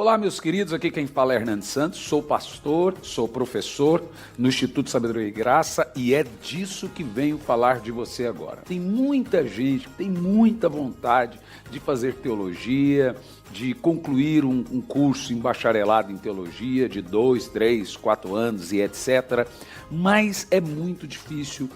Olá, meus queridos, aqui quem fala é Hernando Santos, sou pastor, sou professor no Instituto Sabedoria e Graça e é disso que venho falar de você agora. Tem muita gente que tem muita vontade de fazer teologia, de concluir um curso em bacharelado em teologia de 2, 3, 4 anos e etc. Mas é muito difícil.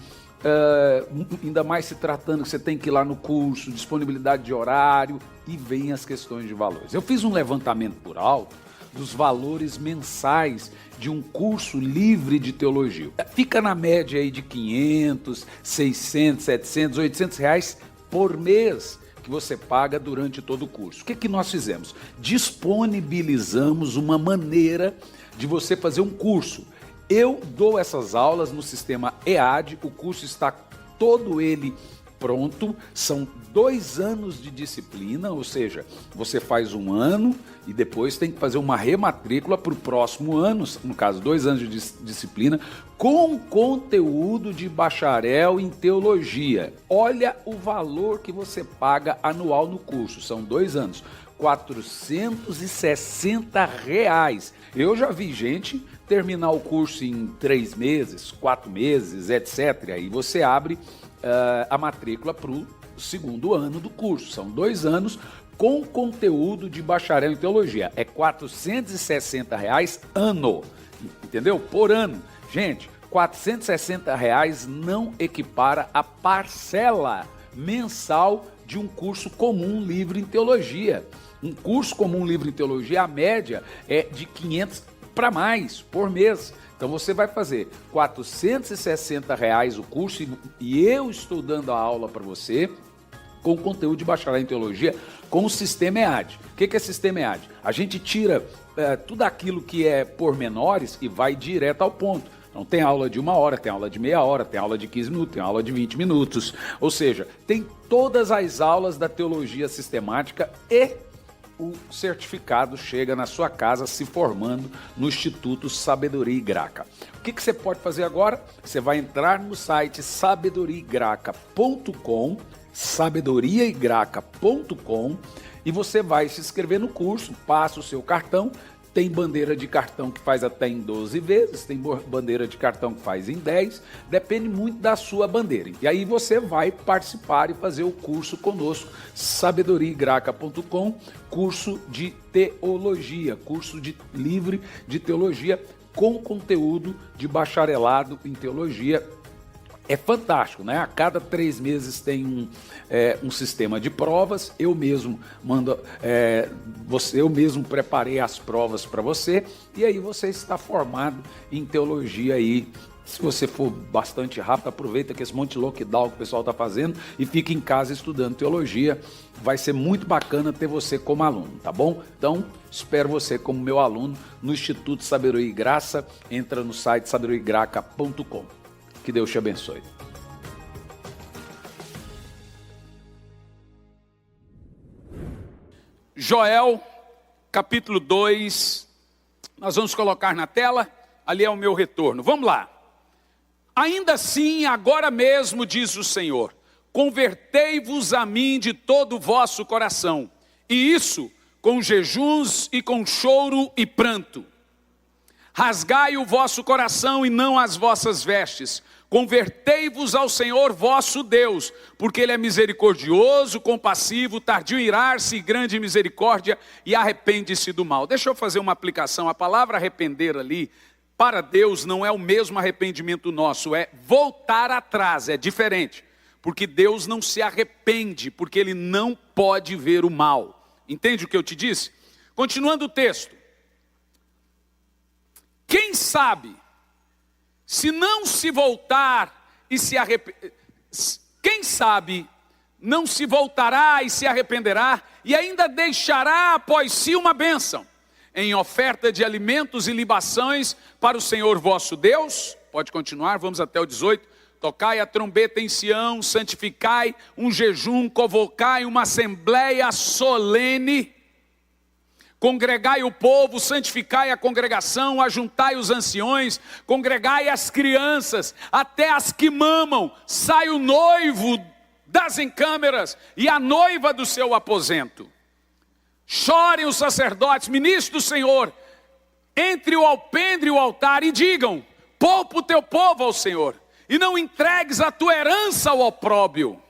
Ainda mais se tratando que você tem que ir lá no curso, disponibilidade de horário e vem as questões de valores. Eu fiz um levantamento por alto dos valores mensais de um curso livre de teologia. Fica na média aí de 500, 600, 700, 800 reais por mês que você paga durante todo o curso. O que nós fizemos? Disponibilizamos uma maneira de você fazer um curso. Eu dou essas aulas no sistema EAD, o curso está todo ele pronto, são 2 anos de disciplina, ou seja, você faz 1 ano e depois tem que fazer uma rematrícula para o próximo ano, no caso 2 anos de disciplina, com conteúdo de bacharel em teologia. Olha o valor que você paga anual no curso, são 2 anos. R$460. Eu já vi gente terminar o curso em 3 meses, 4 meses, etc. Aí você abre a matrícula para o 2º ano do curso. São 2 anos com conteúdo de bacharel em teologia. É R$460 ano, entendeu? Por ano. Gente, R$460 não equipara a parcela mensal de um curso comum livre em teologia. Um curso comum livre em teologia, a média é de 500 para mais por mês. Então você vai fazer R$460 o curso e eu estou dando a aula para você com conteúdo de bacharel em teologia com o sistema EAD. O que é sistema EAD? A gente tira tudo aquilo que é pormenores e vai direto ao ponto. Então tem aula de 1 hora, tem aula de meia hora, tem aula de 15 minutos, tem aula de 20 minutos. Ou seja, tem todas as aulas da teologia sistemática e o certificado chega na sua casa se formando no Instituto Sabedoria e Graça. O que você pode fazer agora? Você vai entrar no site sabedoriaigraca.com, sabedoriaigraca.com, e você vai se inscrever no curso, passa o seu cartão. Tem bandeira de cartão que faz até em 12 vezes, tem bandeira de cartão que faz em 10, depende muito da sua bandeira. E aí você vai participar e fazer o curso conosco, sabedoriaigraca.com, curso de teologia, curso livre de teologia com conteúdo de bacharelado em teologia. É fantástico, né? A cada 3 meses tem um sistema de provas. Eu mesmo eu mesmo preparei as provas para você e aí você está formado em teologia aí. Se você for bastante rápido, aproveita que esse monte de lockdown que o pessoal está fazendo e fica em casa estudando teologia. Vai ser muito bacana ter você como aluno, tá bom? Então, espero você como meu aluno no Instituto Sabedoria e Graça. Entra no site sabedoriaigraca.com. Que Deus te abençoe. Joel, capítulo 2, nós vamos colocar na tela, ali é o meu retorno. Vamos lá. Ainda assim, agora mesmo, diz o Senhor, convertei-vos a mim de todo o vosso coração, e isso com jejuns e com choro e pranto. Rasgai o vosso coração e não as vossas vestes. Convertei-vos ao Senhor vosso Deus, porque Ele é misericordioso, compassivo, tardio em irar-se e grande em misericórdia, e arrepende-se do mal. Deixa eu fazer uma aplicação. A palavra arrepender ali, para Deus, não é o mesmo arrependimento nosso, é voltar atrás, é diferente. Porque Deus não se arrepende, porque Ele não pode ver o mal. Entende o que eu te disse? Continuando o texto. Quem sabe, se não se voltar e se arrepender, quem sabe não se voltará e se arrependerá e ainda deixará após si uma bênção, em oferta de alimentos e libações para o Senhor vosso Deus? Pode continuar, vamos até o 18. Tocai a trombeta em Sião, santificai um jejum, convocai uma assembleia solene. Congregai o povo, santificai a congregação, ajuntai os anciões, congregai as crianças, até as que mamam, sai o noivo das encâmeras e a noiva do seu aposento. chorem os sacerdotes, ministros do Senhor, entre o alpendre e o altar e digam: poupa o teu povo ao Senhor, e não entregues a tua herança ao opróbrio,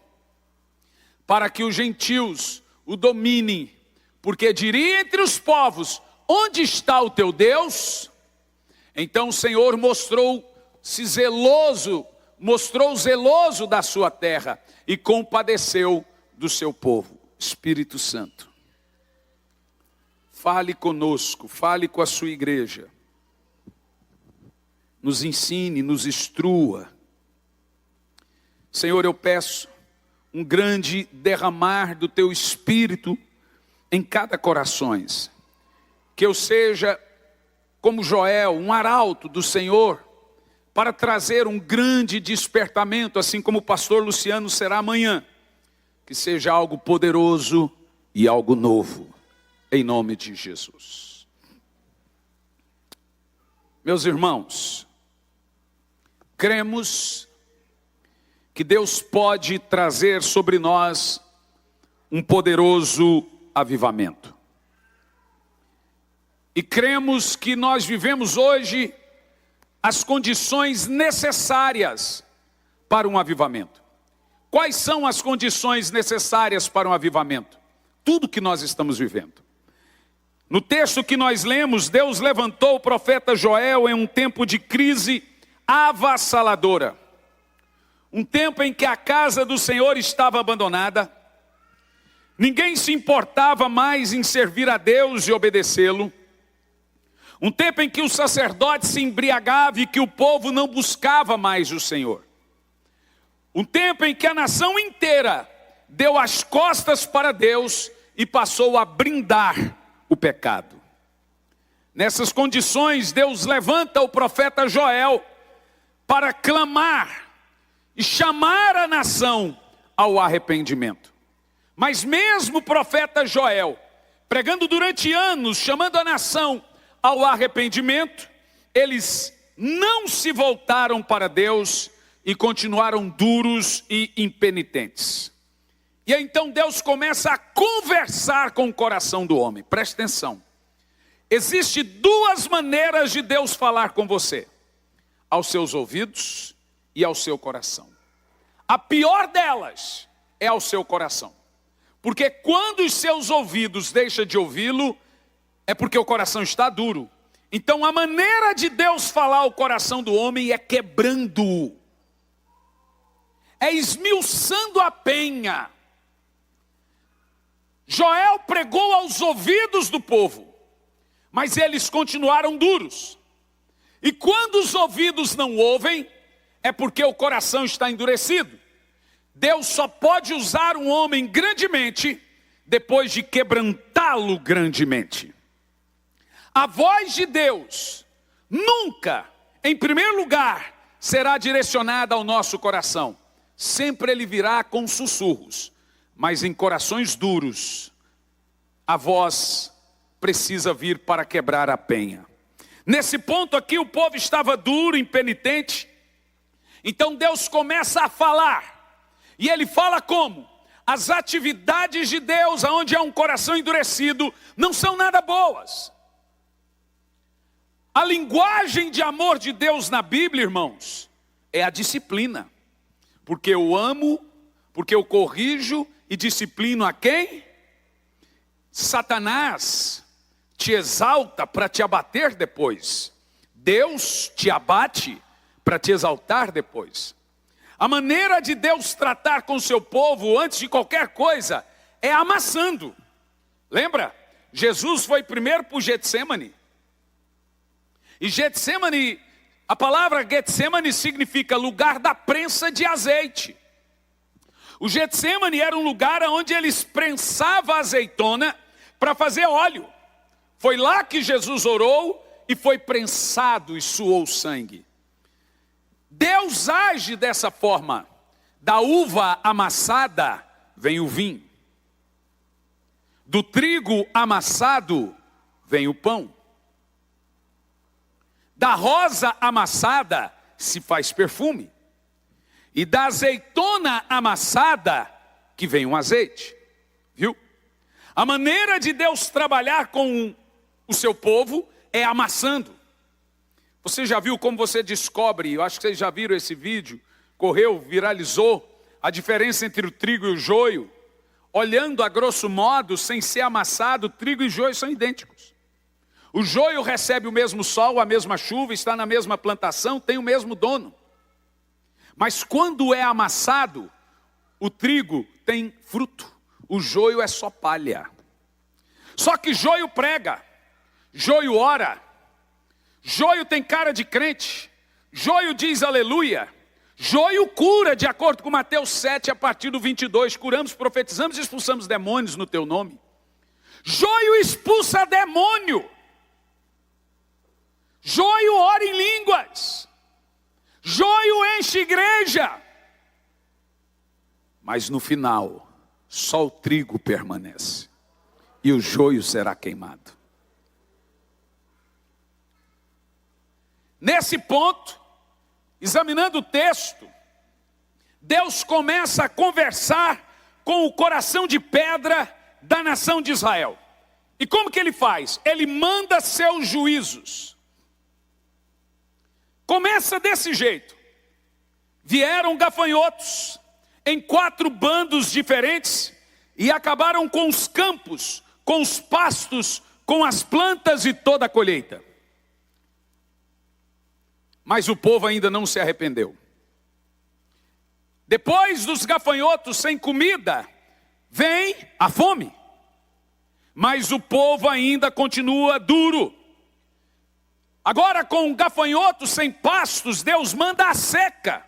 para que os gentios o dominem, porque diria entre os povos: onde está o teu Deus? Então o Senhor mostrou-se zeloso, zeloso da sua terra e compadeceu do seu povo. Espírito Santo, fale conosco, fale com a sua igreja, nos ensine, nos instrua. Senhor, eu peço um grande derramar do teu Espírito em cada coração, que eu seja como Joel, um arauto do Senhor, para trazer um grande despertamento, assim como o pastor Luciano será amanhã, que seja algo poderoso e algo novo, em nome de Jesus. Meus irmãos, cremos que Deus pode trazer sobre nós um poderoso avivamento. E cremos que nós vivemos hoje as condições necessárias para um avivamento. Quais são as condições necessárias para um avivamento? Tudo que nós estamos vivendo. No texto que nós lemos, Deus levantou o profeta Joel em um tempo de crise avassaladora. Um tempo em que a casa do Senhor estava abandonada. Ninguém se importava mais em servir a Deus e obedecê-lo. Um tempo em que o sacerdote se embriagava e que o povo não buscava mais o Senhor. Um tempo em que a nação inteira deu as costas para Deus e passou a brindar o pecado. Nessas condições, Deus levanta o profeta Joel para clamar e chamar a nação ao arrependimento. Mas mesmo o profeta Joel, pregando durante anos, chamando a nação ao arrependimento, eles não se voltaram para Deus e continuaram duros e impenitentes. E aí, então Deus começa a conversar com o coração do homem. Preste atenção. Existem duas maneiras de Deus falar com você: aos seus ouvidos e ao seu coração. A pior delas é ao seu coração. Porque quando os seus ouvidos deixam de ouvi-lo, é porque o coração está duro. Então a maneira de Deus falar ao coração do homem é quebrando-o. É esmiuçando a penha. Joel pregou aos ouvidos do povo, mas eles continuaram duros. E quando os ouvidos não ouvem, é porque o coração está endurecido. Deus só pode usar um homem grandemente depois de quebrantá-lo grandemente. A voz de Deus nunca, em primeiro lugar, será direcionada ao nosso coração. Sempre ele virá com sussurros, mas em corações duros, a voz precisa vir para quebrar a penha. Nesse ponto aqui, o povo estava duro, impenitente. Então Deus começa a falar. E ele fala como? As atividades de Deus, onde há um coração endurecido, não são nada boas. A linguagem de amor de Deus na Bíblia, irmãos, é a disciplina. Porque eu amo, porque eu corrijo e disciplino a quem? Satanás te exalta para te abater depois. Deus te abate para te exaltar depois. A maneira de Deus tratar com o seu povo, antes de qualquer coisa, é amassando. Lembra? Jesus foi primeiro para o Getsemane. E Getsemane, a palavra Getsemane significa lugar da prensa de azeite. O Getsemane era um lugar onde eles prensavam azeitona para fazer óleo. Foi lá que Jesus orou e foi prensado e suou sangue. Deus age dessa forma. Da uva amassada vem o vinho. Do trigo amassado vem o pão. Da rosa amassada se faz perfume. E da azeitona amassada que vem um azeite. Viu? A maneira de Deus trabalhar com o seu povo é amassando. Você já viu como você descobre, eu acho que vocês já viram esse vídeo, correu, viralizou, a diferença entre o trigo e o joio? Olhando a grosso modo, sem ser amassado, trigo e joio são idênticos. O joio recebe o mesmo sol, a mesma chuva, está na mesma plantação, tem o mesmo dono. Mas quando é amassado, o trigo tem fruto, o joio é só palha. Só que joio prega, joio ora, joio tem cara de crente, joio diz aleluia, joio cura, de acordo com Mateus 7, a partir do 22, curamos, profetizamos e expulsamos demônios no teu nome. Joio expulsa demônio, joio ora em línguas, joio enche igreja, mas no final, só o trigo permanece e o joio será queimado. Nesse ponto, examinando o texto, Deus começa a conversar com o coração de pedra da nação de Israel. E como que ele faz? Ele manda seus juízos. Começa desse jeito. Vieram gafanhotos em 4 bandos diferentes e acabaram com os campos, com os pastos, com as plantas e toda a colheita. Mas o povo ainda não se arrependeu. Depois dos gafanhotos sem comida, vem a fome. Mas o povo ainda continua duro. Agora com gafanhotos sem pastos, Deus manda a seca.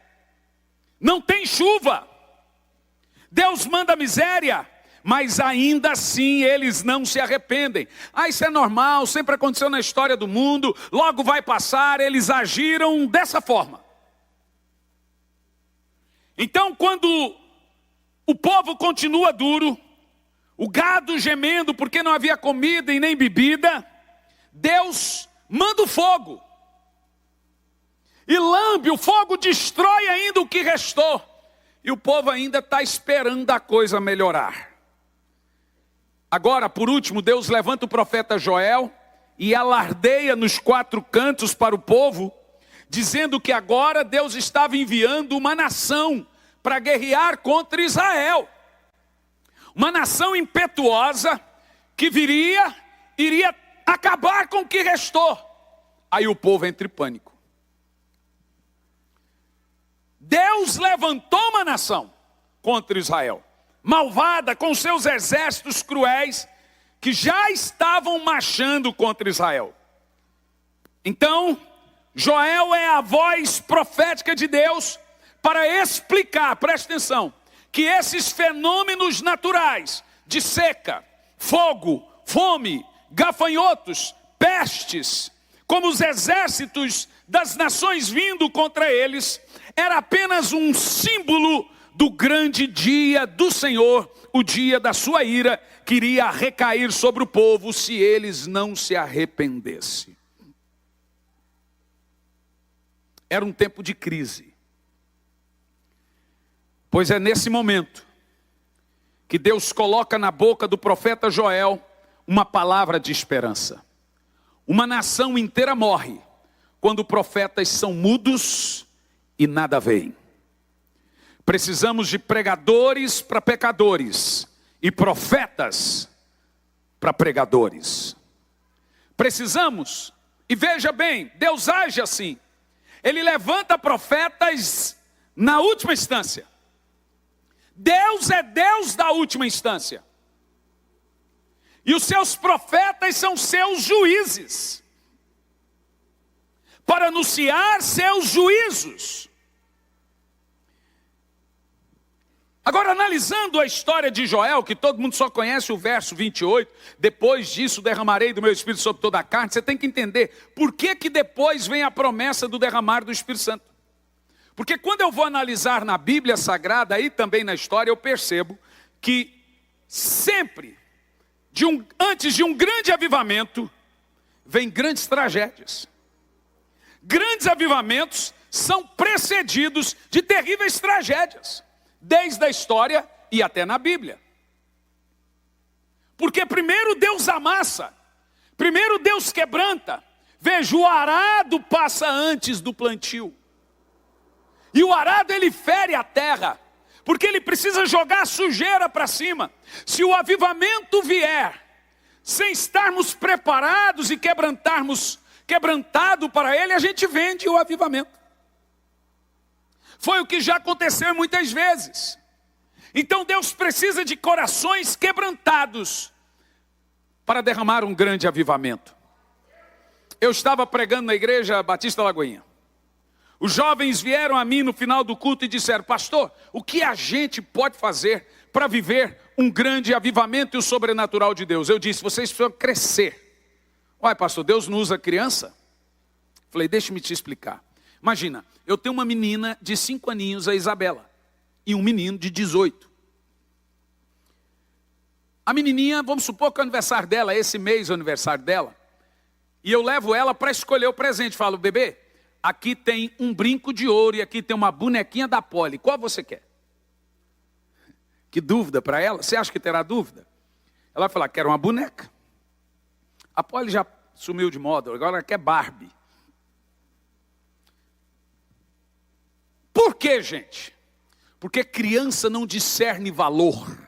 Não tem chuva. Deus manda miséria. Mas ainda assim eles não se arrependem. Isso é normal, sempre aconteceu na história do mundo, logo vai passar, eles agiram dessa forma. Então quando o povo continua duro, o gado gemendo porque não havia comida e nem bebida, Deus manda o fogo. E lambe, o fogo destrói ainda o que restou. E o povo ainda está esperando a coisa melhorar. Agora, por último, Deus levanta o profeta Joel e alardeia nos 4 cantos para o povo, dizendo que agora Deus estava enviando uma nação para guerrear contra Israel. Uma nação impetuosa que iria acabar com o que restou. Aí o povo entra em pânico. Deus levantou uma nação contra Israel, malvada, com seus exércitos cruéis, que já estavam marchando contra Israel. Então, Joel é a voz profética de Deus para explicar, presta atenção, que esses fenômenos naturais de seca, fogo, fome, gafanhotos, pestes, como os exércitos das nações vindo contra eles, era apenas um símbolo do grande dia do Senhor, o dia da sua ira, que iria recair sobre o povo se eles não se arrependessem. Era um tempo de crise. Pois é nesse momento que Deus coloca na boca do profeta Joel uma palavra de esperança. Uma nação inteira morre quando profetas são mudos e nada veem. Precisamos de pregadores para pecadores e profetas para pregadores. Precisamos, e veja bem, Deus age assim. Ele levanta profetas na última instância. Deus é Deus da última instância. E os seus profetas são seus juízes, para anunciar seus juízos. Agora, analisando a história de Joel, que todo mundo só conhece o verso 28, depois disso derramarei do meu Espírito sobre toda a carne, você tem que entender por que depois vem a promessa do derramar do Espírito Santo. Porque quando eu vou analisar na Bíblia Sagrada e também na história, eu percebo que sempre, antes de um grande avivamento, vem grandes tragédias. Grandes avivamentos são precedidos de terríveis tragédias, desde a história e até na Bíblia. Porque primeiro Deus amassa, primeiro Deus quebranta. Veja, o arado passa antes do plantio. E o arado ele fere a terra, porque ele precisa jogar a sujeira para cima. Se o avivamento vier sem estarmos preparados e quebrantado para ele, a gente vende o avivamento. Foi o que já aconteceu muitas vezes. Então Deus precisa de corações quebrantados para derramar um grande avivamento. Eu estava pregando na igreja Batista Lagoinha. Os jovens vieram a mim no final do culto e disseram: pastor, o que a gente pode fazer para viver um grande avivamento e o sobrenatural de Deus? Eu disse: vocês precisam crescer. Uai, pastor, Deus não usa criança? Falei: deixa-me te explicar. Imagina, eu tenho uma menina de 5 aninhos, a Isabela, e um menino de 18. A menininha, vamos supor que é o aniversário dela, esse mês é o aniversário dela, e eu levo ela para escolher o presente. Falo: bebê, aqui tem um brinco de ouro e aqui tem uma bonequinha da Polly. Qual você quer? Que dúvida para ela. Você acha que terá dúvida? Ela vai falar: quero uma boneca. A Polly já sumiu de moda, agora ela quer Barbie. Por quê, gente? Porque criança não discerne valor.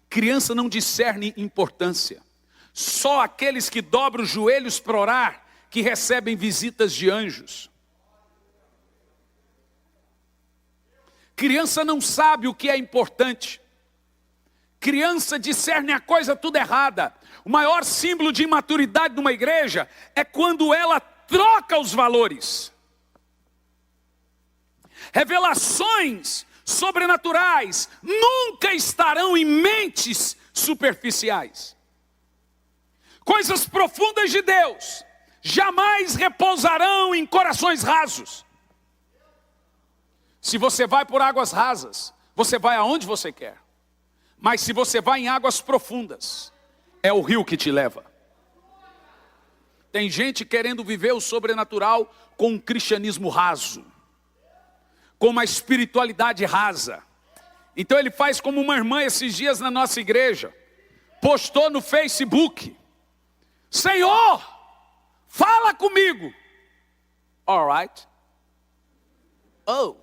Criança não discerne importância. Só aqueles que dobram os joelhos para orar que recebem visitas de anjos. Criança não sabe o que é importante. Criança discerne a coisa tudo errada. O maior símbolo de imaturidade de uma igreja é quando ela troca os valores. Revelações sobrenaturais nunca estarão em mentes superficiais. Coisas profundas de Deus jamais repousarão em corações rasos. Se você vai por águas rasas, você vai aonde você quer. Mas se você vai em águas profundas, é o rio que te leva. Tem gente querendo viver o sobrenatural com um cristianismo raso, com uma espiritualidade rasa. Então ele faz como uma irmã esses dias na nossa igreja, postou no Facebook: Senhor, fala comigo. Alright. Oh,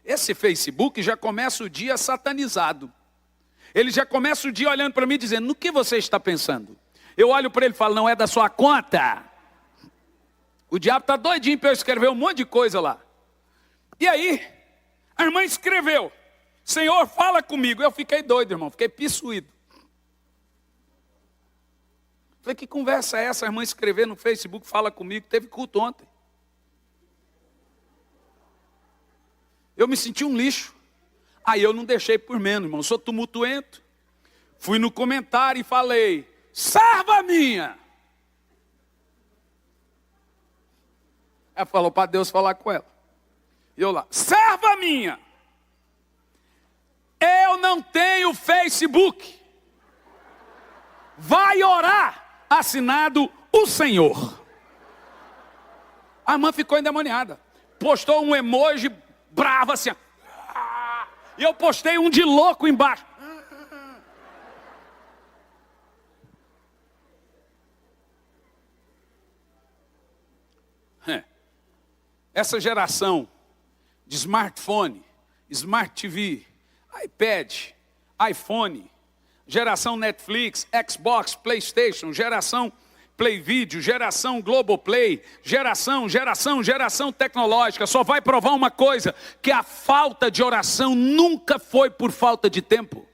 esse Facebook já começa o dia satanizado. Ele já começa o dia olhando para mim dizendo: no que você está pensando? Eu olho para ele e falo: não é da sua conta. O diabo está doidinho para eu escrever um monte de coisa lá. E aí, a irmã escreveu: Senhor, fala comigo. Eu fiquei doido, irmão, fiquei pissuído. Falei: que conversa é essa? A irmã escrever no Facebook: fala comigo. Teve culto ontem. Eu me senti um lixo. Aí eu não deixei por menos, irmão, sou tumultuento. Fui no comentário e falei: serva minha. Ela falou para Deus falar com ela. E eu lá: serva minha, eu não tenho Facebook. Vai orar, assinado o Senhor. A irmã ficou endemoniada. Postou um emoji bravo assim. E eu postei um de louco embaixo. Essa geração de smartphone, Smart TV, iPad, iPhone, geração Netflix, Xbox, PlayStation, geração Play Video, geração Globoplay, geração tecnológica, só vai provar uma coisa: que a falta de oração nunca foi por falta de tempo.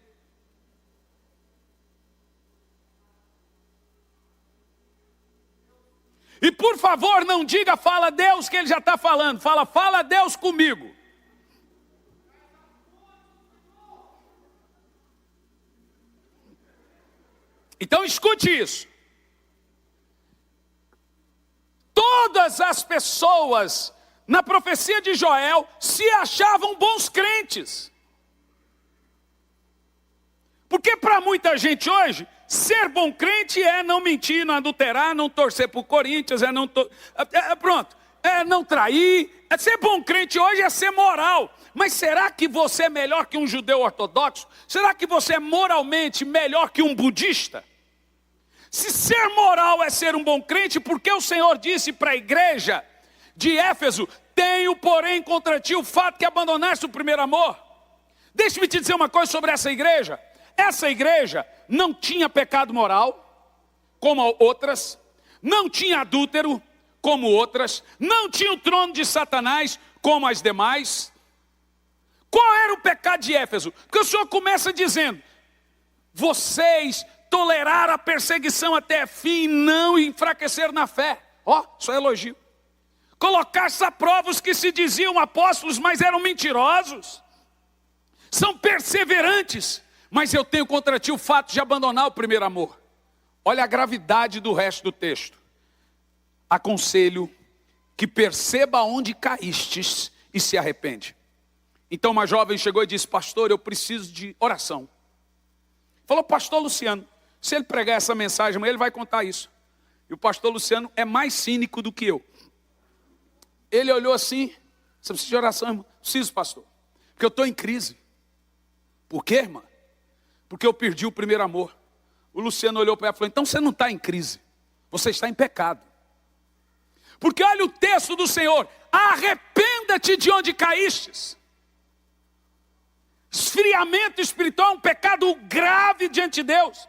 E por favor, não diga fala Deus, que ele já está falando. Fala Deus comigo. Então escute isso. Todas as pessoas na profecia de Joel se achavam bons crentes. Porque para muita gente hoje, ser bom crente é não mentir, não adulterar, não torcer para o Corinthians, pronto. é não trair. Ser bom crente hoje é ser moral. Mas será que você é melhor que um judeu ortodoxo? Será que você é moralmente melhor que um budista? Se ser moral é ser um bom crente, por que o Senhor disse para a igreja de Éfeso: tenho, porém, contra ti o fato que abandonaste o primeiro amor? Deixa-me te dizer uma coisa sobre essa igreja. Essa igreja não tinha pecado moral, como outras, não tinha adúltero, como outras, não tinha o trono de Satanás, como as demais. Qual era o pecado de Éfeso? Porque o Senhor começa dizendo: vocês toleraram a perseguição até fim e não enfraqueceram na fé. Ó, só elogio. Colocaste à prova os que se diziam apóstolos, mas eram mentirosos. São perseverantes, mas eu tenho contra ti o fato de abandonar o primeiro amor. Olha a gravidade do resto do texto. Aconselho que perceba onde caístes e se arrepende. Então uma jovem chegou e disse: pastor, eu preciso de oração. Falou: pastor Luciano, se ele pregar essa mensagem, ele vai contar isso. E o pastor Luciano é mais cínico do que eu. Ele olhou assim: você precisa de oração, irmão? Preciso, pastor, porque eu estou em crise. Por quê, irmã? Porque eu perdi o primeiro amor. O Luciano olhou para ela e falou: então você não está em crise, você está em pecado. Porque olha o texto do Senhor: arrependa-te de onde caístes. Esfriamento espiritual é um pecado grave diante de Deus,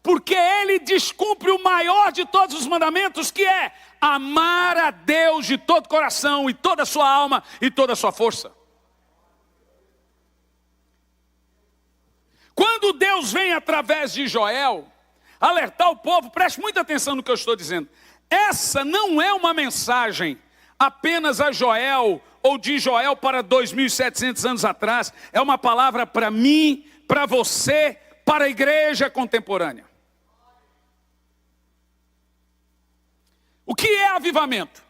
porque ele descumpre o maior de todos os mandamentos, que é amar a Deus de todo o coração e toda a sua alma e toda a sua força. Quando Deus vem através de Joel alertar o povo, preste muita atenção no que eu estou dizendo. Essa não é uma mensagem apenas a Joel, ou de Joel para 2.700 anos atrás. É uma palavra para mim, para você, para a igreja contemporânea. O que é avivamento?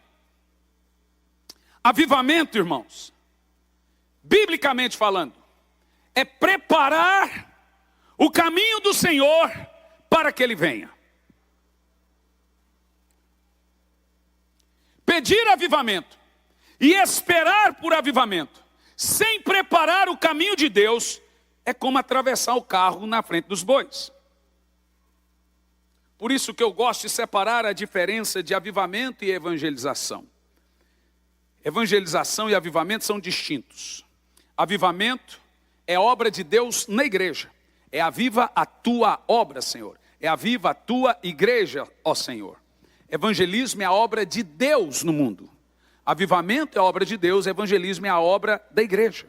Avivamento, irmãos, biblicamente falando, é preparar o caminho do Senhor para que Ele venha. Pedir avivamento e esperar por avivamento, sem preparar o caminho de Deus, é como atravessar o carro na frente dos bois. Por isso que eu gosto de separar a diferença de avivamento e evangelização. Evangelização e avivamento são distintos. Avivamento é obra de Deus na igreja. É aviva a tua obra, Senhor. É aviva a tua igreja, ó Senhor. Evangelismo é a obra de Deus no mundo. Avivamento é a obra de Deus, evangelismo é a obra da igreja.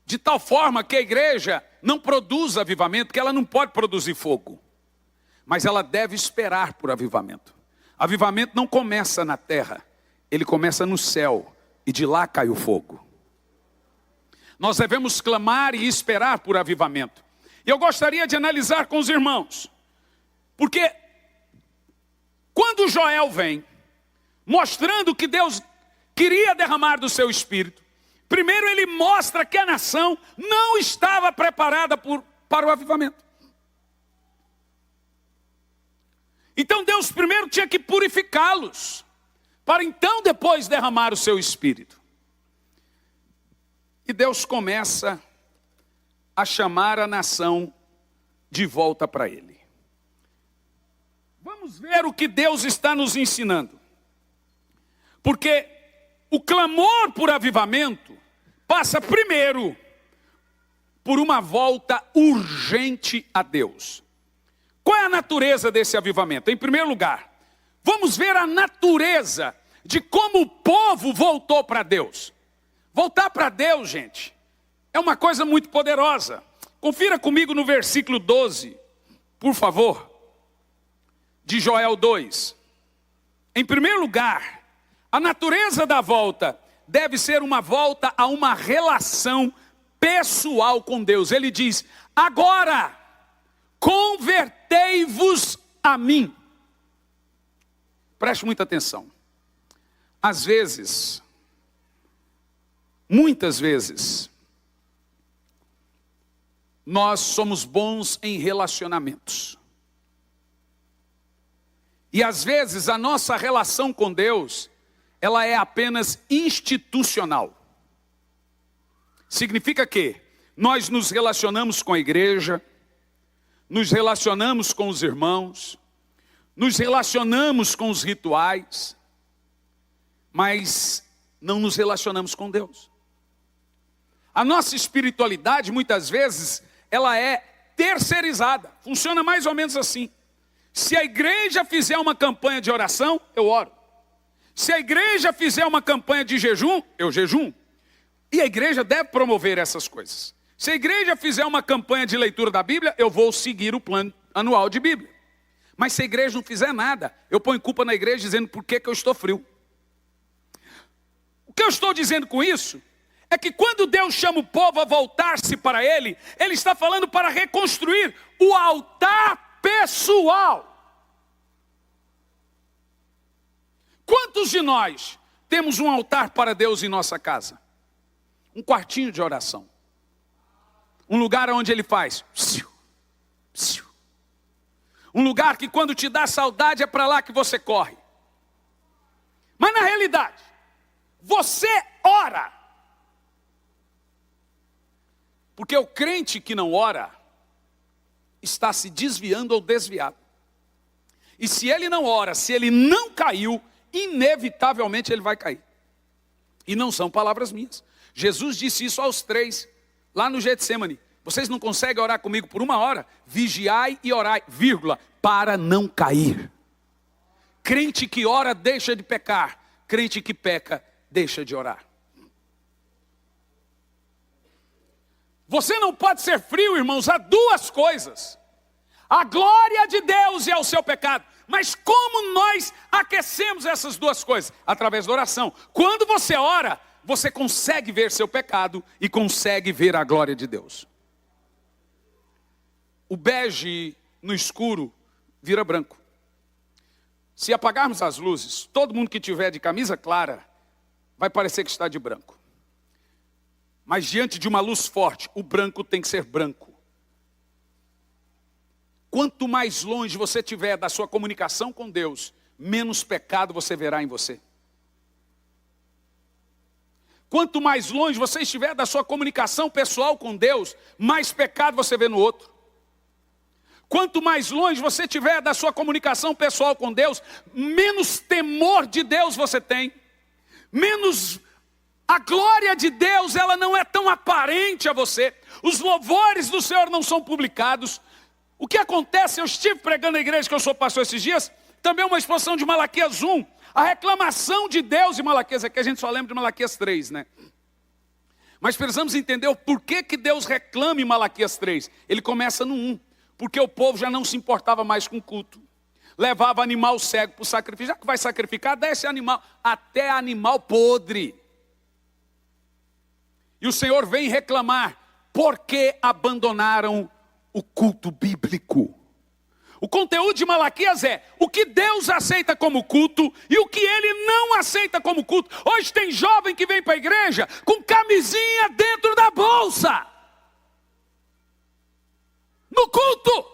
De tal forma que a igreja não produz avivamento, porque ela não pode produzir fogo. Mas ela deve esperar por avivamento. Avivamento não começa na terra, ele começa no céu, e de lá cai o fogo. Nós devemos clamar e esperar por avivamento. E eu gostaria de analisar com os irmãos, porque quando Joel vem, mostrando que Deus queria derramar do seu espírito, primeiro ele mostra que a nação não estava preparada para o avivamento. Então Deus primeiro tinha que purificá-los, para então depois derramar o seu espírito. E Deus começa a chamar a nação de volta para Ele. Vamos ver o que Deus está nos ensinando. Porque o clamor por avivamento passa primeiro por uma volta urgente a Deus. Qual é a natureza desse avivamento? Em primeiro lugar, vamos ver a natureza de como o povo voltou para Deus. Voltar para Deus, gente, é uma coisa muito poderosa. Confira comigo no versículo 12, por favor, de Joel 2. Em primeiro lugar, a natureza da volta deve ser uma volta a uma relação pessoal com Deus. Ele diz: agora, convertei-vos a mim. Preste muita atenção. Às vezes, muitas vezes, nós somos bons em relacionamentos. E às vezes a nossa relação com Deus, ela é apenas institucional. Significa que nós nos relacionamos com a igreja, nos relacionamos com os irmãos, nos relacionamos com os rituais, mas não nos relacionamos com Deus. A nossa espiritualidade, muitas vezes, ela é terceirizada. Funciona mais ou menos assim. Se a igreja fizer uma campanha de oração, eu oro. Se a igreja fizer uma campanha de jejum, eu jejum. E a igreja deve promover essas coisas. Se a igreja fizer uma campanha de leitura da Bíblia, eu vou seguir o plano anual de Bíblia. Mas se a igreja não fizer nada, eu ponho culpa na igreja dizendo por que eu estou frio. O que eu estou dizendo com isso é que quando Deus chama o povo a voltar-se para Ele, Ele está falando para reconstruir o altar pessoal. Quantos de nós temos um altar para Deus em nossa casa? Um quartinho de oração. Um lugar onde Ele faz. Um lugar que quando te dá saudade é para lá que você corre. Mas na realidade, você ora. Porque o crente que não ora está se desviando ou desviado. E se ele não ora, se ele não caiu, inevitavelmente ele vai cair. E não são palavras minhas. Jesus disse isso aos 3, lá no Getsemane. Vocês não conseguem orar comigo por 1 hora? Vigiai e orai, vírgula, para não cair. Crente que ora deixa de pecar. Crente que peca deixa de orar. Você não pode ser frio, irmãos, a duas coisas. A glória de Deus e ao seu pecado. Mas como nós aquecemos essas duas coisas? Através da oração. Quando você ora, você consegue ver seu pecado e consegue ver a glória de Deus. O bege no escuro vira branco. Se apagarmos as luzes, todo mundo que tiver de camisa clara vai parecer que está de branco. Mas diante de uma luz forte, o branco tem que ser branco. Quanto mais longe você estiver da sua comunicação com Deus, menos pecado você verá em você. Quanto mais longe você estiver da sua comunicação pessoal com Deus, mais pecado você vê no outro. Quanto mais longe você estiver da sua comunicação pessoal com Deus, menos temor de Deus você tem. Menos a glória de Deus, ela não é tão aparente a você. Os louvores do Senhor não são publicados. O que acontece, eu estive pregando na igreja que eu sou pastor esses dias, também uma exposição de Malaquias 1. A reclamação de Deus em Malaquias, aqui a gente só lembra de Malaquias 3, né? Mas precisamos entender o porquê que Deus reclama em Malaquias 3. Ele começa no 1. Porque o povo já não se importava mais com o culto. Levava animal cego para o sacrifício. Já que vai sacrificar, desce animal. Até animal podre. E o Senhor vem reclamar. Porque abandonaram o culto bíblico. O conteúdo de Malaquias é o que Deus aceita como culto e o que Ele não aceita como culto. Hoje tem jovem que vem para a igreja com camisinha dentro da bolsa. No culto.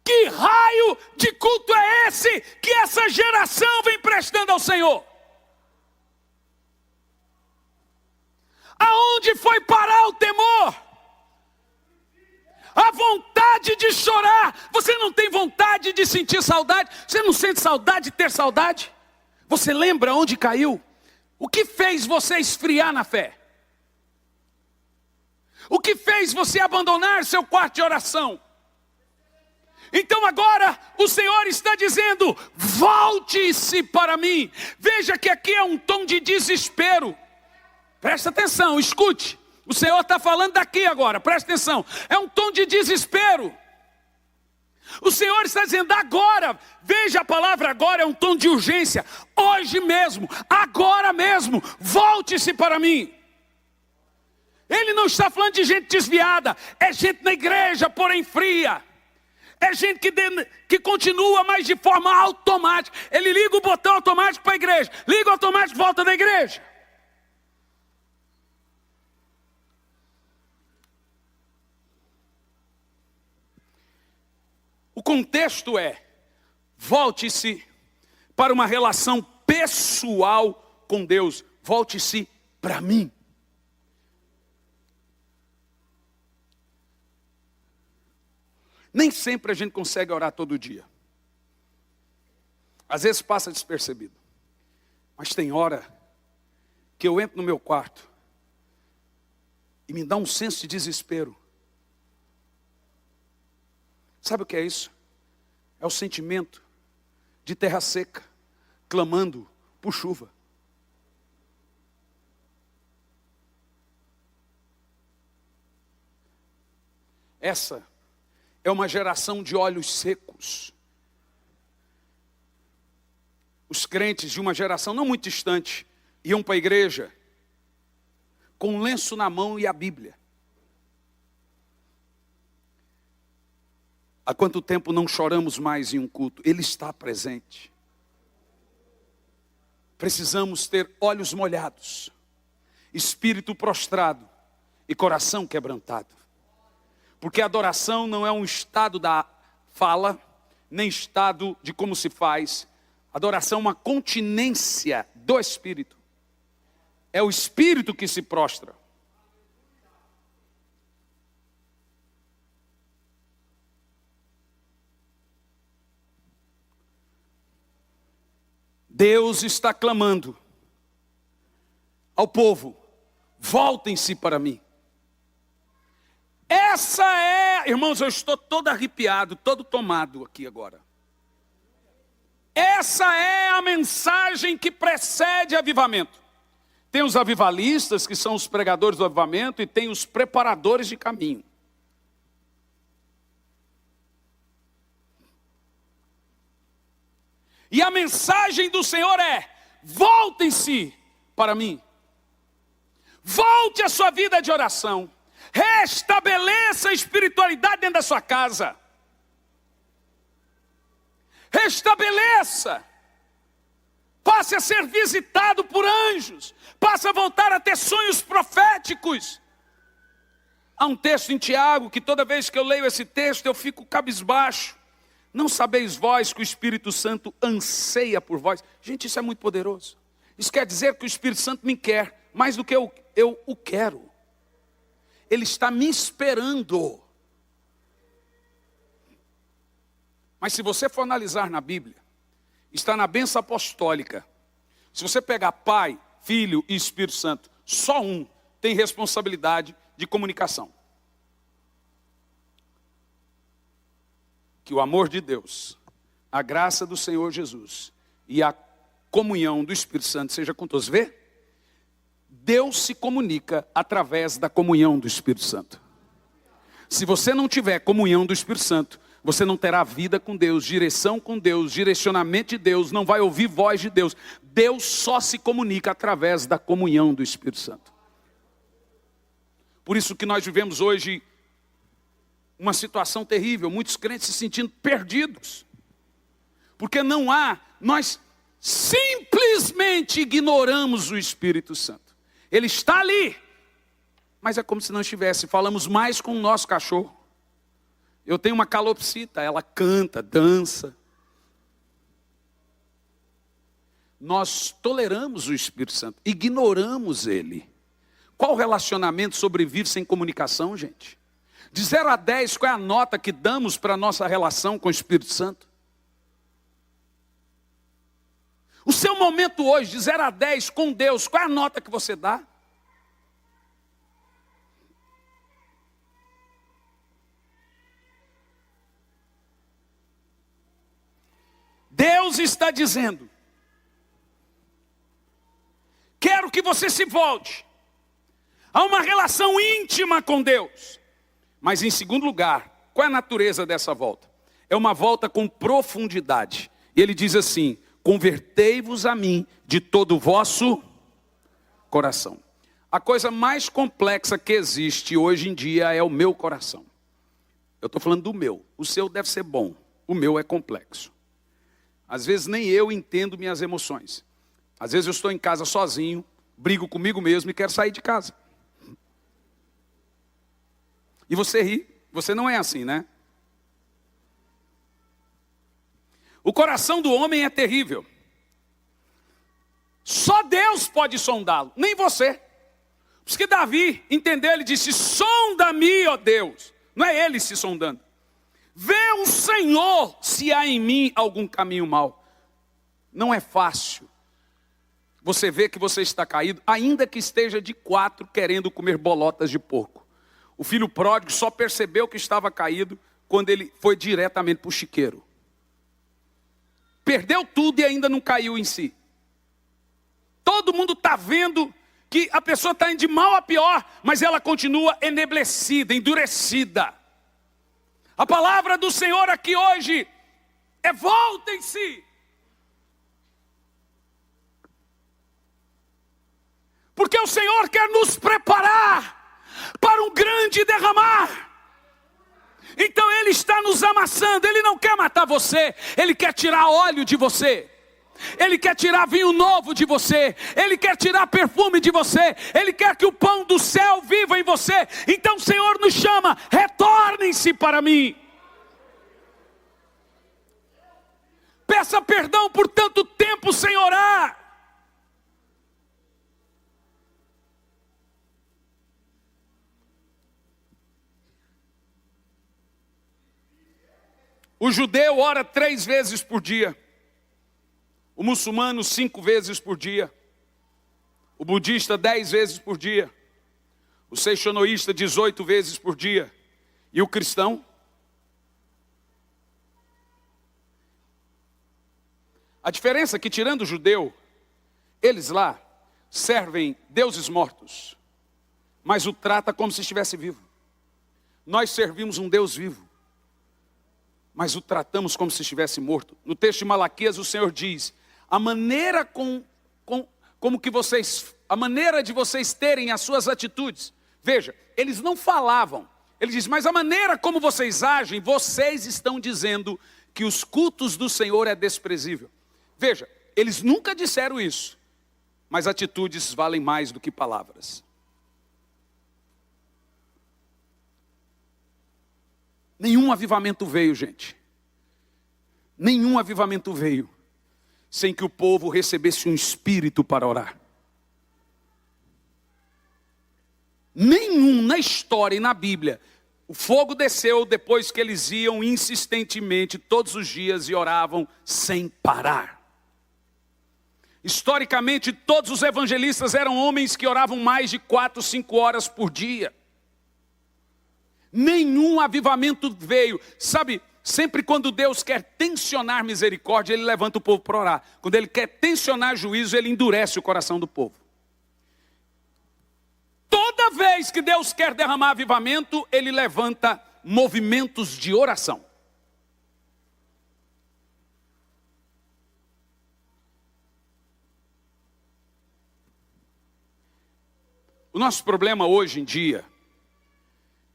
Que raio de culto é esse que essa geração vem prestando ao Senhor? Aonde foi parar o temor? A vontade de chorar. Você não tem vontade de sentir saudade? Você não sente saudade de ter saudade? Você lembra onde caiu? O que fez você esfriar na fé? O que fez você abandonar seu quarto de oração? Então agora o Senhor está dizendo, volte-se para mim. Veja que aqui é um tom de desespero. Presta atenção, escute. O Senhor está falando daqui agora, presta atenção. É um tom de desespero. O Senhor está dizendo agora. Veja a palavra agora, é um tom de urgência. Hoje mesmo, agora mesmo, volte-se para mim. Ele não está falando de gente desviada. É gente na igreja, porém fria. É gente que continua, mas de forma automática. Ele liga o botão automático para a igreja. Liga o automático, volta da igreja. O contexto é: volte-se para uma relação pessoal com Deus. Volte-se para mim. Nem sempre a gente consegue orar todo dia. Às vezes passa despercebido. Mas tem hora que eu entro no meu quarto e me dá um senso de desespero. Sabe o que é isso? É o sentimento de terra seca, clamando por chuva. Essa é uma geração de olhos secos. Os crentes de uma geração não muito distante iam para a igreja com um lenço na mão e a Bíblia. Há quanto tempo não choramos mais em um culto? Ele está presente. Precisamos ter olhos molhados, espírito prostrado e coração quebrantado. Porque a adoração não é um estado da fala, nem estado de como se faz. Adoração é uma continência do Espírito. É o Espírito que se prostra. Deus está clamando ao povo: voltem-se para mim. Essa é, irmãos, eu estou todo arrepiado, todo tomado aqui agora. Essa é a mensagem que precede avivamento. Tem os avivalistas, que são os pregadores do avivamento, e tem os preparadores de caminho. E a mensagem do Senhor é: voltem-se para mim. Volte a sua vida de oração. Restabeleça a espiritualidade dentro da sua casa. Restabeleça. Passe a ser visitado por anjos. Passe a voltar a ter sonhos proféticos. Há um texto em Tiago que toda vez que eu leio esse texto eu fico cabisbaixo. Não sabeis vós que o Espírito Santo anseia por vós? Gente, isso é muito poderoso. Isso quer dizer que o Espírito Santo me quer mais do que eu o quero. Ele está me esperando. Mas se você for analisar na Bíblia, está na bênção apostólica. Se você pegar Pai, Filho e Espírito Santo, só um tem responsabilidade de comunicação. Que o amor de Deus, a graça do Senhor Jesus e a comunhão do Espírito Santo seja com todos. Vê? Deus se comunica através da comunhão do Espírito Santo. Se você não tiver comunhão do Espírito Santo, você não terá vida com Deus, direção com Deus, direcionamento de Deus, não vai ouvir voz de Deus. Deus só se comunica através da comunhão do Espírito Santo. Por isso que nós vivemos hoje uma situação terrível, muitos crentes se sentindo perdidos. Porque nós simplesmente ignoramos o Espírito Santo. Ele está ali, mas é como se não estivesse. Falamos mais com o nosso cachorro. Eu tenho uma calopsita, ela canta, dança. Nós toleramos o Espírito Santo, ignoramos ele. Qual relacionamento sobrevive sem comunicação, gente? De 0 a 10, qual é a nota que damos para a nossa relação com o Espírito Santo? O seu momento hoje, de 0 a 10 com Deus, qual é a nota que você dá? Deus está dizendo: quero que você se volte a uma relação íntima com Deus. Mas em segundo lugar, qual é a natureza dessa volta? É uma volta com profundidade. E ele diz assim: convertei-vos a mim de todo o vosso coração. A coisa mais complexa que existe hoje em dia é o meu coração. Eu estou falando do meu. O seu deve ser bom. O meu é complexo. Às vezes nem eu entendo minhas emoções. Às vezes eu estou em casa sozinho, brigo comigo mesmo e quero sair de casa. E você ri. Você não é assim, né? O coração do homem é terrível. Só Deus pode sondá-lo, nem você. Por isso que Davi entendeu, ele disse, sonda-me, ó Deus. Não é ele se sondando. Vê o Senhor se há em mim algum caminho mau. Não é fácil você vê que você está caído, ainda que esteja de 4 querendo comer bolotas de porco. O filho pródigo só percebeu que estava caído quando ele foi diretamente para o chiqueiro. Perdeu tudo e ainda não caiu em si. Todo mundo está vendo que a pessoa está indo de mal a pior, mas ela continua enebrecida, endurecida. A palavra do Senhor aqui hoje é voltem-se. Porque o Senhor quer nos preparar para um grande derramar. Então Ele está nos amassando, Ele não quer matar você, Ele quer tirar óleo de você. Ele quer tirar vinho novo de você. Ele quer tirar perfume de você. Ele quer que o pão do céu viva em você. Então o Senhor nos chama, retornem-se para mim. Peça perdão por tanto tempo sem orar. O judeu ora 3 vezes por dia. O muçulmano 5 vezes por dia. O budista 10 vezes por dia. O seixonoísta 18 vezes por dia. E o cristão? A diferença é que, tirando o judeu, eles lá servem deuses mortos, mas o trata como se estivesse vivo. Nós servimos um Deus vivo, mas o tratamos como se estivesse morto. No texto de Malaquias o Senhor diz, a maneira a maneira de vocês terem as suas atitudes. Veja, eles não falavam. Ele diz, mas a maneira como vocês agem, vocês estão dizendo que os cultos do Senhor é desprezível. Veja, eles nunca disseram isso, mas atitudes valem mais do que palavras. Nenhum avivamento veio, gente. Nenhum avivamento veio sem que o povo recebesse um espírito para orar. Nenhum na história e na Bíblia. O fogo desceu depois que eles iam insistentemente todos os dias e oravam sem parar. Historicamente, todos os evangelistas eram homens que oravam mais de 4, 5 horas por dia. Nenhum avivamento veio. Sabe, sempre quando Deus quer tensionar misericórdia, Ele levanta o povo para orar. Quando Ele quer tensionar juízo, Ele endurece o coração do povo. Toda vez que Deus quer derramar avivamento, Ele levanta movimentos de oração. O nosso problema hoje em dia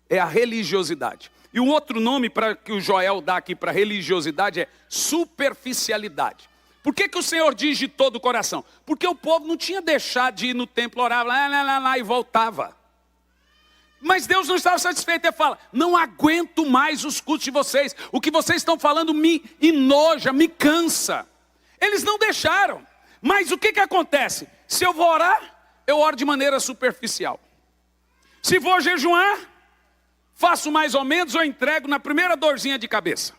é a religiosidade. E um outro nome que o Joel dá aqui para religiosidade é superficialidade. Por que o Senhor diz de todo o coração? Porque o povo não tinha deixado de ir no templo, orava lá e voltava. Mas Deus não estava satisfeito. Ele fala, não aguento mais os cultos de vocês. O que vocês estão falando me enoja, me cansa. Eles não deixaram. Mas o que acontece? Se eu vou orar, eu oro de maneira superficial. Se vou jejuar, faço mais ou menos ou entrego na primeira dorzinha de cabeça.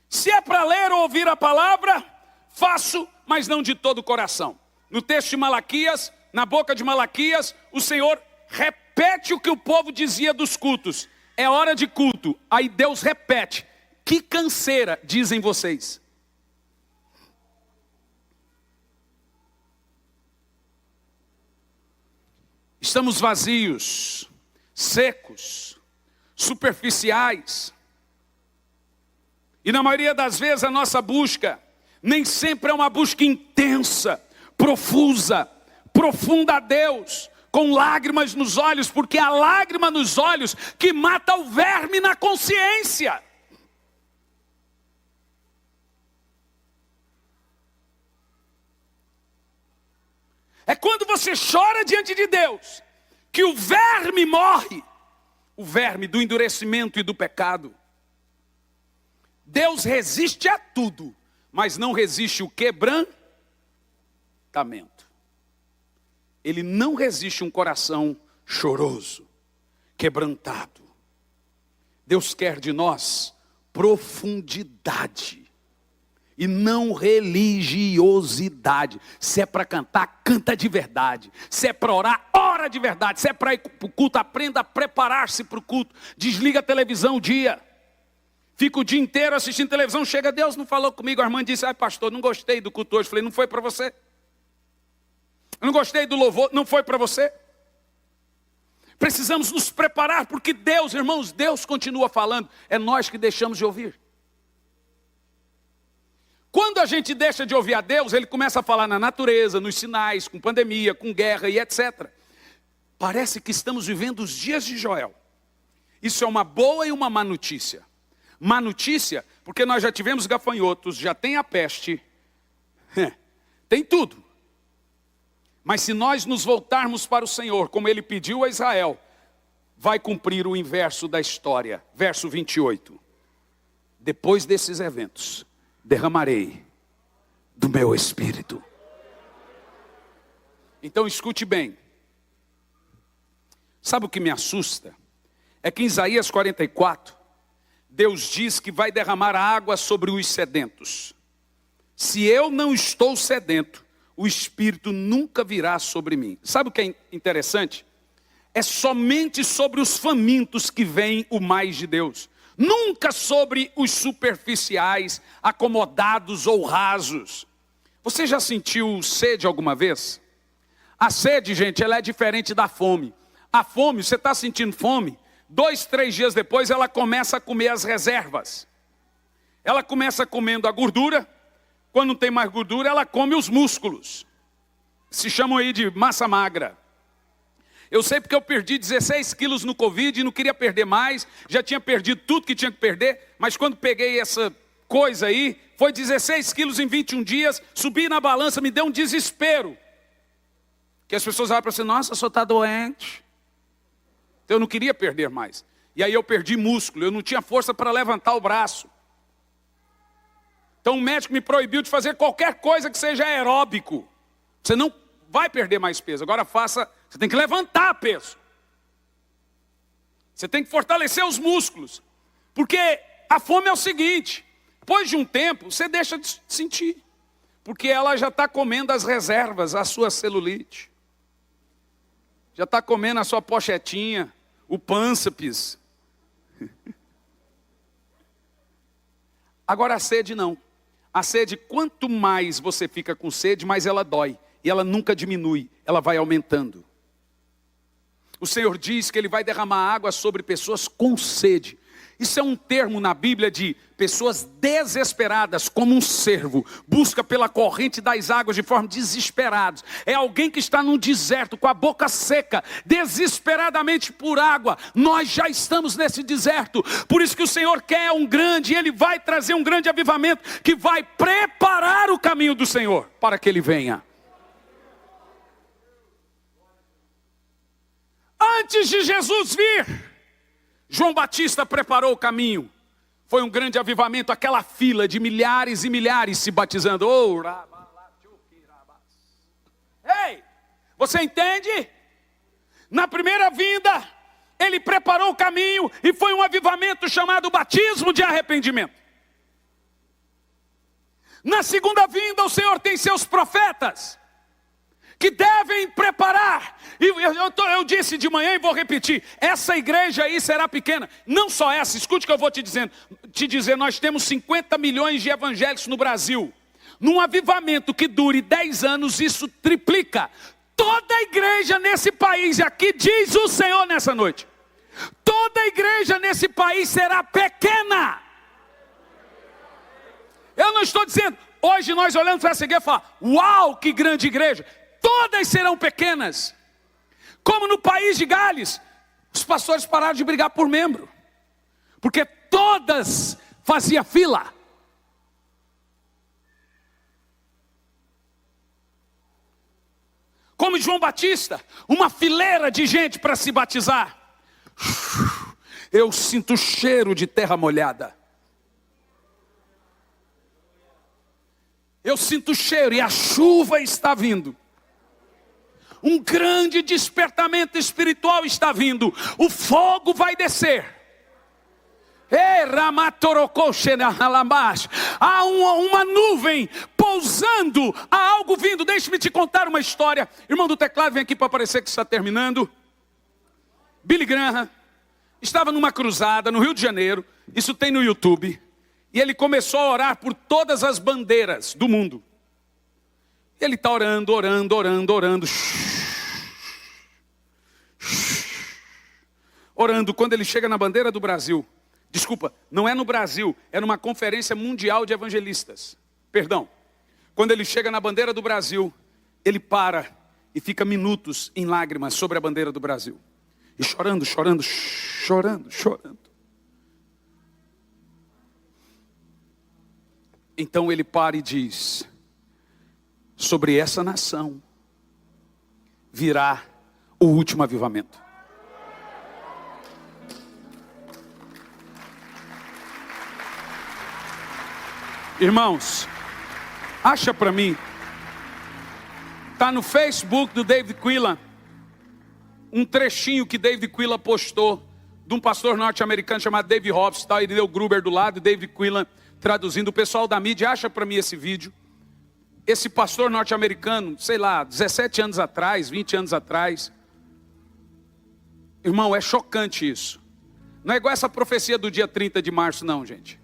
Se é para ler ou ouvir a palavra, faço, mas não de todo o coração. No texto de Malaquias, na boca de Malaquias, o Senhor repete o que o povo dizia dos cultos. É hora de culto. Aí Deus repete. Que canseira, dizem vocês. Estamos vazios, secos, superficiais. E na maioria das vezes a nossa busca nem sempre é uma busca intensa, profusa, profunda a Deus, com lágrimas nos olhos, porque é a lágrima nos olhos que mata o verme na consciência. É quando você chora diante de Deus, que o verme morre, o verme do endurecimento e do pecado. Deus resiste a tudo, mas não resiste o quebrantamento. Ele não resiste um coração choroso, quebrantado. Deus quer de nós profundidade e não religiosidade. Se é para cantar, canta de verdade. Se é para orar, ora de verdade. Se é para ir para o culto, aprenda a preparar-se para o culto. Desliga a televisão um dia. Fica o dia inteiro assistindo televisão. Chega, Deus não falou comigo. A irmã disse, ai pastor, não gostei do culto hoje. Falei, não foi para você? Eu não gostei do louvor, não foi para você? Precisamos nos preparar, porque Deus, irmãos, Deus continua falando. É nós que deixamos de ouvir. Quando a gente deixa de ouvir a Deus, Ele começa a falar na natureza, nos sinais, com pandemia, com guerra e etc. Parece que estamos vivendo os dias de Joel. Isso é uma boa e uma má notícia. Má notícia, porque nós já tivemos gafanhotos, já tem a peste, tem tudo. Mas se nós nos voltarmos para o Senhor, como Ele pediu a Israel, vai cumprir o inverso da história. Verso 28. Depois desses eventos, derramarei do meu Espírito. Então escute bem. Sabe o que me assusta? É que em Isaías 44, Deus diz que vai derramar água sobre os sedentos. Se eu não estou sedento, o Espírito nunca virá sobre mim. Sabe o que é interessante? É somente sobre os famintos que vem o mais de Deus. Nunca sobre os superficiais, acomodados ou rasos. Você já sentiu sede alguma vez? A sede, gente, ela é diferente da fome. A fome, você está sentindo fome? 2, 3 dias depois ela começa a comer as reservas. Ela começa comendo a gordura. Quando não tem mais gordura, ela come os músculos. Se chamam aí de massa magra. Eu sei porque eu perdi 16 quilos no Covid e não queria perder mais. Já tinha perdido tudo que tinha que perder. Mas quando peguei essa coisa aí, foi 16 quilos em 21 dias. Subi na balança, me deu um desespero. Que as pessoas olham para você, nossa, só está doente. Então eu não queria perder mais. E aí eu perdi músculo, eu não tinha força para levantar o braço. Então o médico me proibiu de fazer qualquer coisa que seja aeróbico. Você não vai perder mais peso. Agora faça, você tem que levantar peso. Você tem que fortalecer os músculos. Porque a fome é o seguinte, depois de um tempo, você deixa de sentir. Porque ela já está comendo as reservas, a sua celulite. Já está comendo a sua pochetinha, o pânceps. Agora a sede não. A sede, quanto mais você fica com sede, mais ela dói. E ela nunca diminui, ela vai aumentando. O Senhor diz que Ele vai derramar água sobre pessoas com sede. Isso é um termo na Bíblia de pessoas desesperadas, como um cervo, busca pela corrente das águas de forma desesperada. É alguém que está num deserto, com a boca seca, desesperadamente por água. Nós já estamos nesse deserto, por isso que o Senhor quer um grande, Ele vai trazer um grande avivamento, que vai preparar o caminho do Senhor, para que Ele venha. Antes de Jesus vir, João Batista preparou o caminho. Foi um grande avivamento, aquela fila de milhares e milhares se batizando. Ei, você entende? Na primeira vinda, Ele preparou o caminho e foi um avivamento chamado batismo de arrependimento. Na segunda vinda, o Senhor tem seus profetas, que devem preparar. E eu disse de manhã e vou repetir, essa igreja aí será pequena. Não só essa, escute o que eu vou te dizer, nós temos 50 milhões de evangélicos no Brasil. Num avivamento que dure 10 anos, isso triplica. Toda a igreja nesse país, e aqui diz o Senhor nessa noite, toda a igreja nesse país será pequena. Eu não estou dizendo, hoje nós olhamos para essa igreja e falamos, uau, que grande igreja. Todas serão pequenas. Como no país de Gales, os pastores pararam de brigar por membro, porque todas faziam fila. Como João Batista, uma fileira de gente para se batizar. Eu sinto o cheiro de terra molhada. Eu sinto o cheiro e a chuva está vindo. Um grande despertamento espiritual está vindo. O fogo vai descer. Há uma nuvem pousando, há algo vindo. Deixe-me te contar uma história. Irmão do teclado, vem aqui para parecer que está terminando. Billy Graham estava numa cruzada no Rio de Janeiro. Isso tem no YouTube. E ele começou a orar por todas as bandeiras do mundo. Ele está orando. Orando, quando ele chega na bandeira do Brasil. Desculpa, não é no Brasil, é numa conferência mundial de evangelistas. Perdão. Quando ele chega na bandeira do Brasil, ele para e fica minutos em lágrimas sobre a bandeira do Brasil. E chorando. Então ele para e diz: sobre essa nação virá o último avivamento. Irmãos, acha para mim, está no Facebook do David Quillan, um trechinho que David Quillan postou, de um pastor norte-americano chamado Dave Hobbs, tá? Ele deu Gruber do lado e David Quillan traduzindo. O pessoal da mídia, acha para mim esse vídeo. Esse pastor norte-americano, sei lá, 17 anos atrás, 20 anos atrás. Irmão, é chocante isso. Não é igual essa profecia do dia 30 de março não, gente.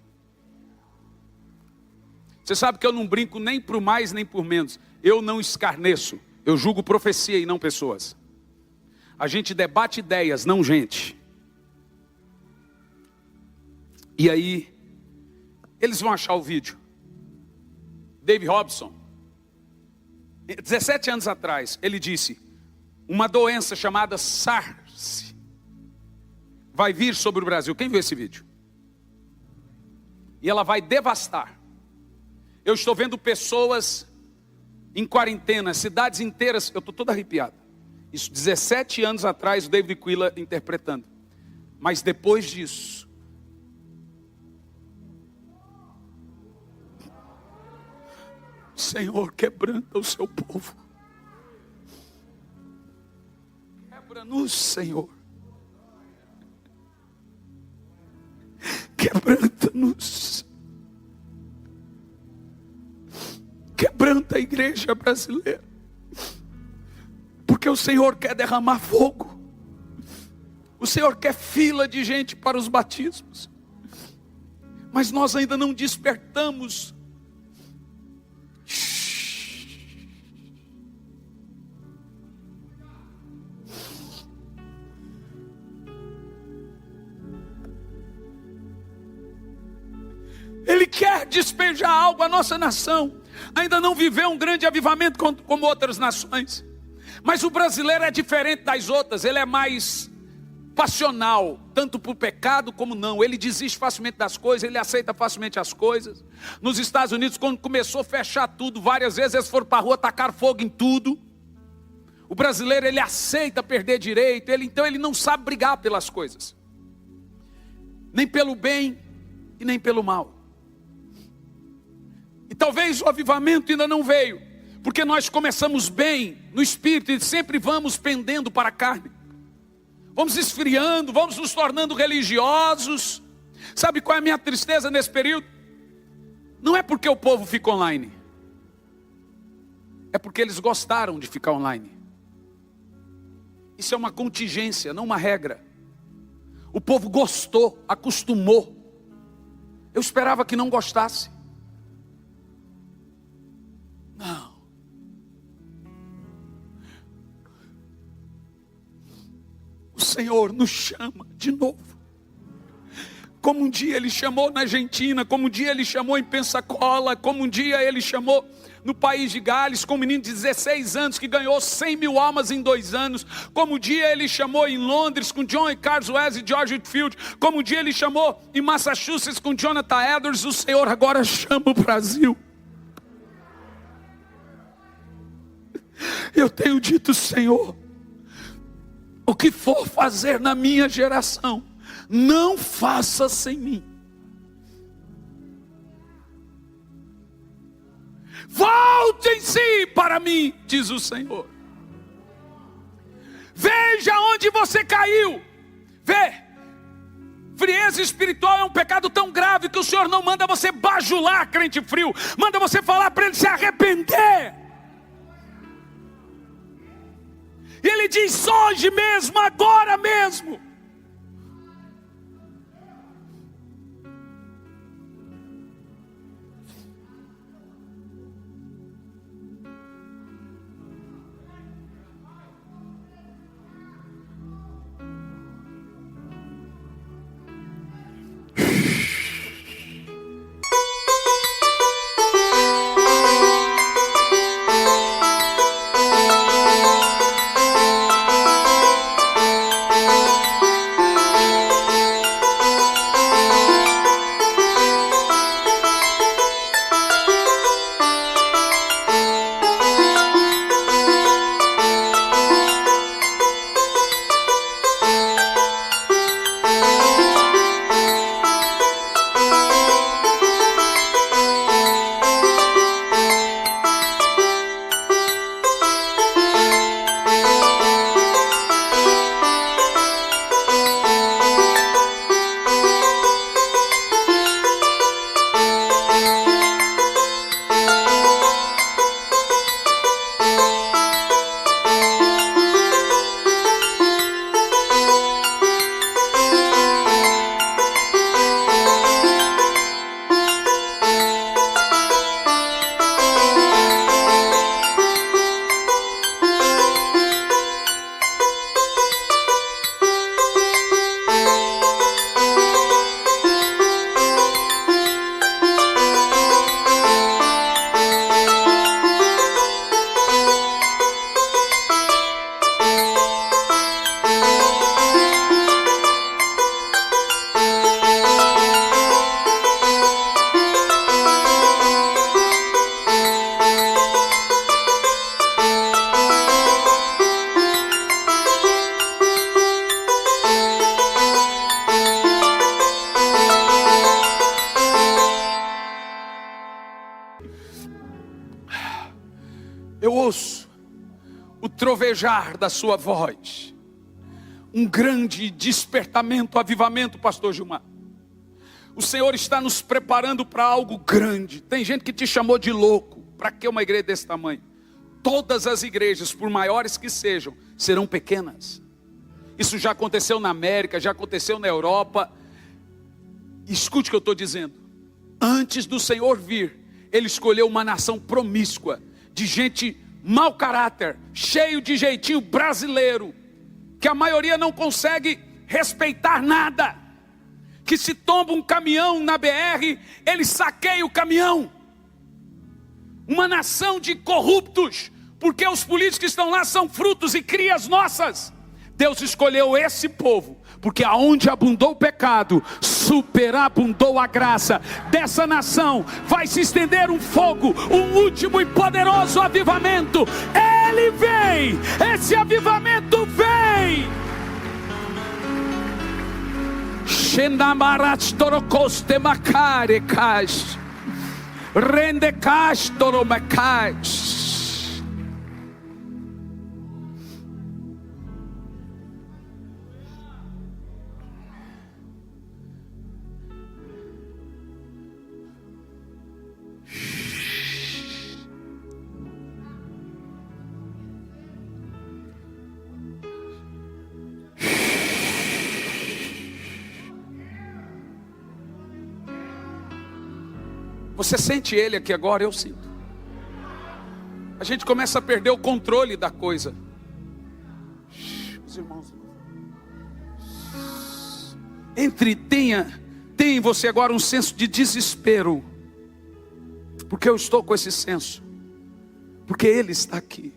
Você sabe que eu não brinco nem por mais nem por menos. Eu não escarneço. Eu julgo profecia e não pessoas. A gente debate ideias, não gente. E aí, eles vão achar o vídeo. Dave Robson, 17 anos atrás, ele disse: uma doença chamada SARS vai vir sobre o Brasil. Quem viu esse vídeo? E ela vai devastar. Eu estou vendo pessoas em quarentena, cidades inteiras. Eu estou todo arrepiado. Isso 17 anos atrás, o David Quillan interpretando. Mas depois disso, Senhor, quebranta o seu povo. Quebra-nos, Senhor. Quebranta-nos. Quebranta a igreja brasileira. Porque o Senhor quer derramar fogo. O Senhor quer fila de gente para os batismos. Mas nós ainda não despertamos. Ele quer despejar algo à nossa nação. Ainda não viveu um grande avivamento como outras nações. Mas o brasileiro é diferente das outras. Ele é mais passional, tanto por pecado como não. Ele desiste facilmente das coisas, ele aceita facilmente as coisas. Nos Estados Unidos, quando começou a fechar tudo, várias vezes eles foram para a rua tacar fogo em tudo. O brasileiro, ele aceita perder direito, então ele não sabe brigar pelas coisas. Nem pelo bem e nem pelo mal. E talvez o avivamento ainda não veio, porque nós começamos bem no espírito e sempre vamos pendendo para a carne. Vamos esfriando, vamos nos tornando religiosos. Sabe qual é a minha tristeza nesse período? Não é porque o povo fica online. É porque eles gostaram de ficar online. Isso é uma contingência, não uma regra. O povo gostou, acostumou. Eu esperava que não gostasse. Não. O Senhor nos chama de novo. Como um dia Ele chamou na Argentina, como um dia Ele chamou em Pensacola, como um dia Ele chamou no país de Gales, com um menino de 16 anos que ganhou 100 mil almas em 2 anos, como um dia Ele chamou em Londres com John e Carlos Wesley e George Whitefield, como um dia Ele chamou em Massachusetts com Jonathan Edwards. O Senhor agora chama o Brasil. Eu tenho dito, Senhor, o que for fazer na minha geração, não faça sem mim. Volte em si para mim, diz o Senhor. Veja onde você caiu. Vê. Frieza espiritual é um pecado tão grave que o Senhor não manda você bajular crente frio. Manda você falar para ele se arrepender. E ele diz hoje mesmo, agora mesmo. Eu ouço o trovejar da sua voz. Um grande despertamento, avivamento, pastor Gilmar. O Senhor está nos preparando para algo grande. Tem gente que te chamou de louco. Para que uma igreja desse tamanho? Todas as igrejas, por maiores que sejam, serão pequenas. Isso já aconteceu na América, já aconteceu na Europa. Escute o que eu estou dizendo. Antes do Senhor vir, Ele escolheu uma nação promíscua, de gente mau caráter, cheio de jeitinho brasileiro, que a maioria não consegue respeitar nada, que se tomba um caminhão na BR, ele saqueia o caminhão. Uma nação de corruptos, porque os políticos que estão lá são frutos e crias nossas. Deus escolheu esse povo, porque aonde abundou o pecado, superabundou a graça. Dessa nação vai se estender um fogo, um último e poderoso avivamento. Ele vem, esse avivamento vem. Shenamaratstorokoste makare kash, rende kastoro makash. Você sente ele aqui agora? Eu sinto. A gente começa a perder o controle da coisa. Os irmãos. Tenha em você agora um senso de desespero. Porque eu estou com esse senso. Porque Ele está aqui.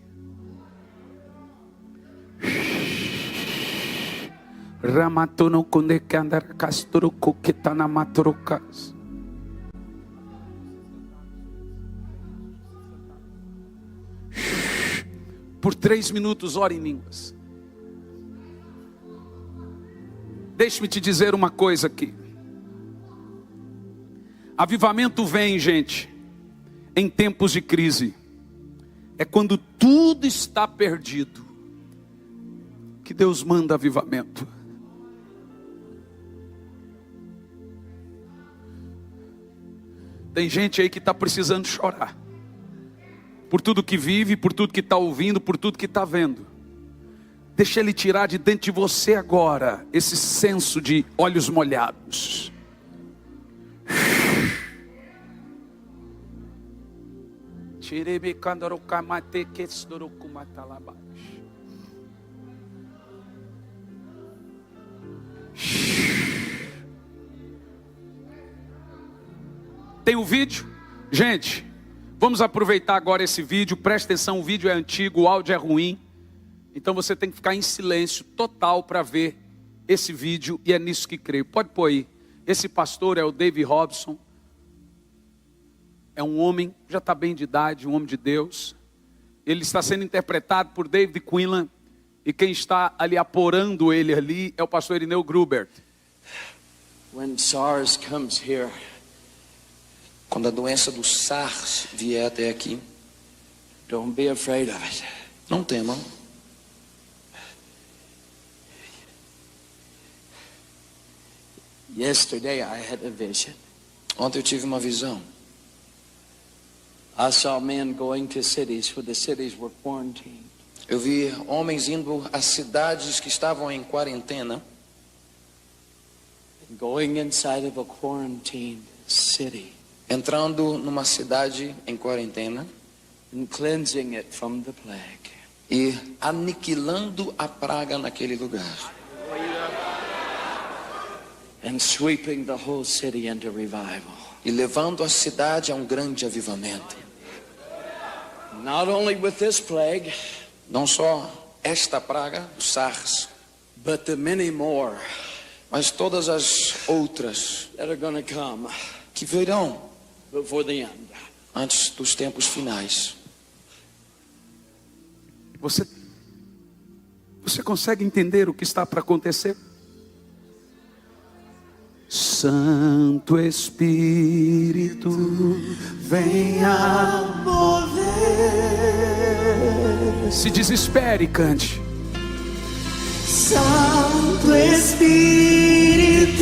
Ramatono kunde kandar kasturu kukitana matrukas. Por 3 minutos, ore em línguas. Deixe-me te dizer uma coisa aqui. Avivamento vem, gente. em tempos de crise é quando tudo está perdido, que Deus manda avivamento. Tem gente aí que está precisando chorar, por tudo que vive, por tudo que está ouvindo, por tudo que está vendo. Deixa Ele tirar de dentro de você agora esse senso de olhos molhados. Tem o vídeo? Gente, vamos aproveitar agora esse vídeo. Presta atenção, o vídeo é antigo, o áudio é ruim. Então você tem que ficar em silêncio total para ver esse vídeo, e é nisso que creio. Pode pôr aí. Esse pastor é o Dave Robson. É um homem, já está bem de idade, um homem de Deus. Ele está sendo interpretado por David Quinlan. E quem está ali aporando ele ali é o pastor Irineu Grubert. When SARS comes here, quando a doença do SARS vier até aqui, don't be afraid of it. não temam. Yesterday I had a vision. Ontem eu tive uma visão. I saw men going to cities where the cities were quarantined. Eu vi homens indo a cidades que estavam em quarentena, And going inside of a quarantined city entrando numa cidade em quarentena and cleansing it from the plague. e aniquilando a praga naquele lugar. And sweeping the whole city into revival. E levando a cidade a um grande avivamento. Not only with this plague, Não só esta praga, o SARS, but the many more mas todas as outras that are going to come que virão before the end. antes dos tempos finais. Você consegue entender o que está para acontecer? Santo Espírito, venha mover. Se desespere, cante. Santo Espírito,